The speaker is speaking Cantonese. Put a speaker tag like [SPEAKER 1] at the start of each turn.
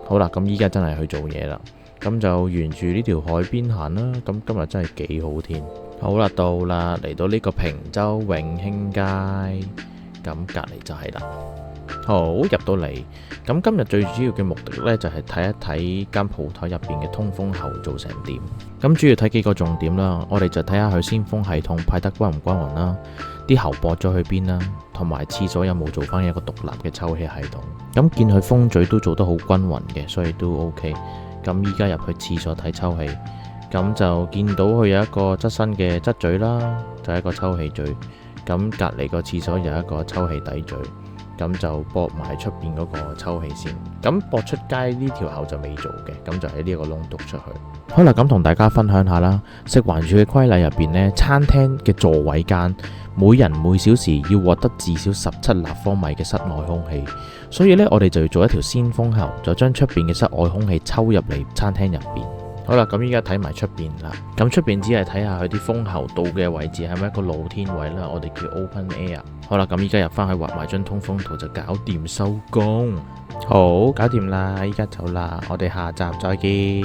[SPEAKER 1] 好啦，咁依家真係去做嘢啦，咁就沿住呢條海邊行啦。咁今日真係幾好天。好啦，到啦，嚟到呢個坪洲永興街，咁隔離就係啦。好，入到嚟，咁今日最主要嘅目的呢，就係睇一睇間鋪頭入邊嘅通風喉做成點。咁主要睇幾個重點啦，我哋就睇下佢鮮風系統派得均唔均勻啦，啲喉駁咗去邊啦，同埋廁所有冇做翻一個獨立嘅抽氣系統。咁見佢風嘴都做得好均勻嘅，所以都 OK。咁依家入去廁所睇抽氣，咁就見到佢有一個側身嘅側嘴啦，就係一個抽氣嘴。咁隔離個廁所有一個抽氣底嘴。咁就駁埋出邊嗰個抽氣線，咁駁出街呢條喉就未做嘅，咁就喺呢個窿篤出去。好啦，咁同大家分享下啦，食環署嘅規例入邊呢，餐廳嘅座位間每人每小時要獲得至少17立方米嘅室內空氣，所以呢，我哋就要做一條鮮風喉，就將出邊嘅室外空氣抽入嚟餐廳入邊。好啦，咁依家睇埋出邊啦。咁出邊只係睇下佢啲風喉道嘅位置係咪一個露天位啦，我哋叫 open air。好啦，咁依家入翻去畫埋張通風圖就搞掂收工。好，搞掂啦，依家走啦，我哋下集再見。